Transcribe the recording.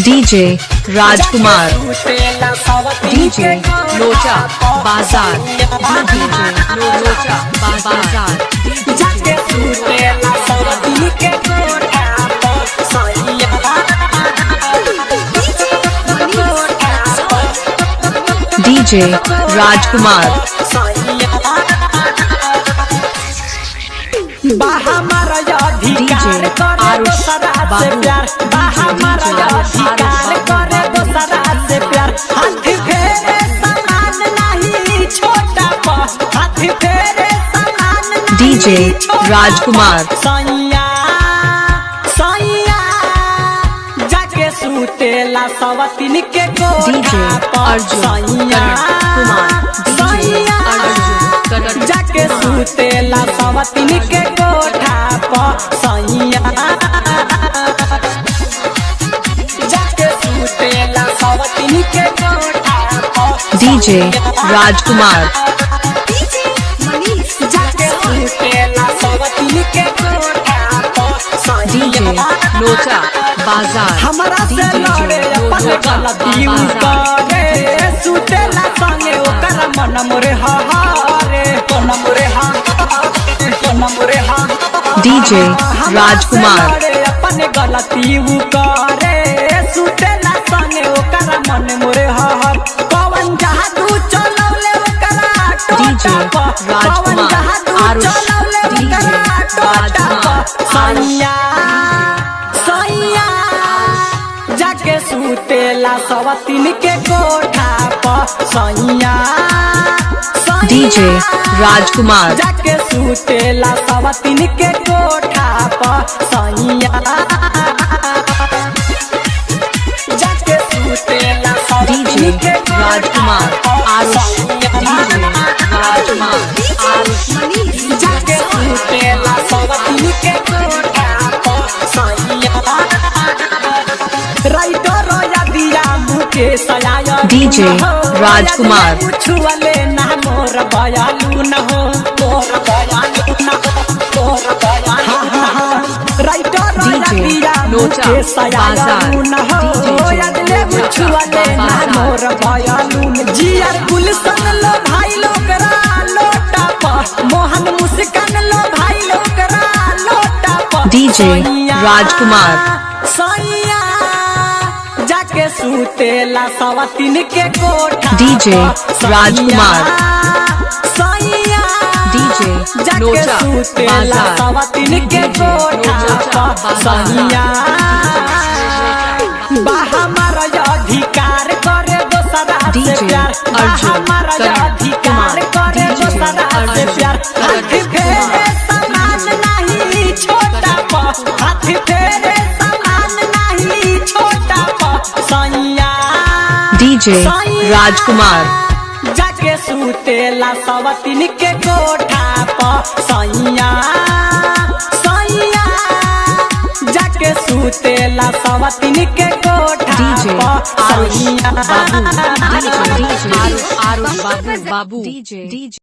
DJ राजकुमार, DJ लोचा बाजार, DJ लोचा बाजार, डीजे राजकुमार, डीजे आरुष बाबू, डीजे राजकुमार, सुतेला सवतिन के डीजे अर्जुन कुमार, डीजे अर्जुन जाके सुतेला सवतिन के कोठा पर सैया, जाके सुतेला सवतिन के कोठा पर डीजे राजकुमार, जाके सुतेला सवतिन के कोठा पर डीजे लोचा बाजार, हमारा से लड़े अपन गलती करे सुतेला संगे ओकर मन मोरे हारे मन मोरे डीजे राजकुमार, अपन गलती करे सुतेला संगे ओकर मन मोरे हार पवन जादू चलौले ओकरा डीजे राजकुमार, आरुष डीजे राजकुमार, सैया सैया जाके सुतेला सवतिन के कोठा पर सैया, डीजे राजकुमार, जाके सुतेला सवतिन के कोठा पर सैया, जाके सुतेला डीजे राजकुमार, आरुष डीजे राजकुमार, आरुष जाके सुतेला सवतिन के कोठा पर सैया, राइटर या दिया मुके सलाया डीजे राजकुमार, छुअले ना मोर बयालू न हो मोर बयालू न हो मोर बयालू राइटर डीजे लोचा बाजार, न हो यदले छुअले ना मोर बयालू जियर गुलशन लो भाई लोकरा लोटा पर मोहन मुस्कान लो भाई लोकरा लोटा पर डीजे राजकुमार, सैया जाके सुतेला सवतिन के कोठा डीजे राजकुमार, सैया डीजे जाके लोचा सुतेला बाजार, सवतिन के कोठा सैया हमार अधिकार करे दोसरा से डीजे प्यार अर्जुन हमार अधिकार करे दोसरा से प्यार हाथ फेरे समान नहीं छोटा पर हाथ फेरे समान नहीं छोटा पर सैया डीजे राजकुमार, जाके सुतेला सवतिन के कोठा पर सैया सैया जाके सुतेला सवतिन के कोठा डीजे पर आरुष सैया बाबू, डीजे आरुष बाबू, डीजे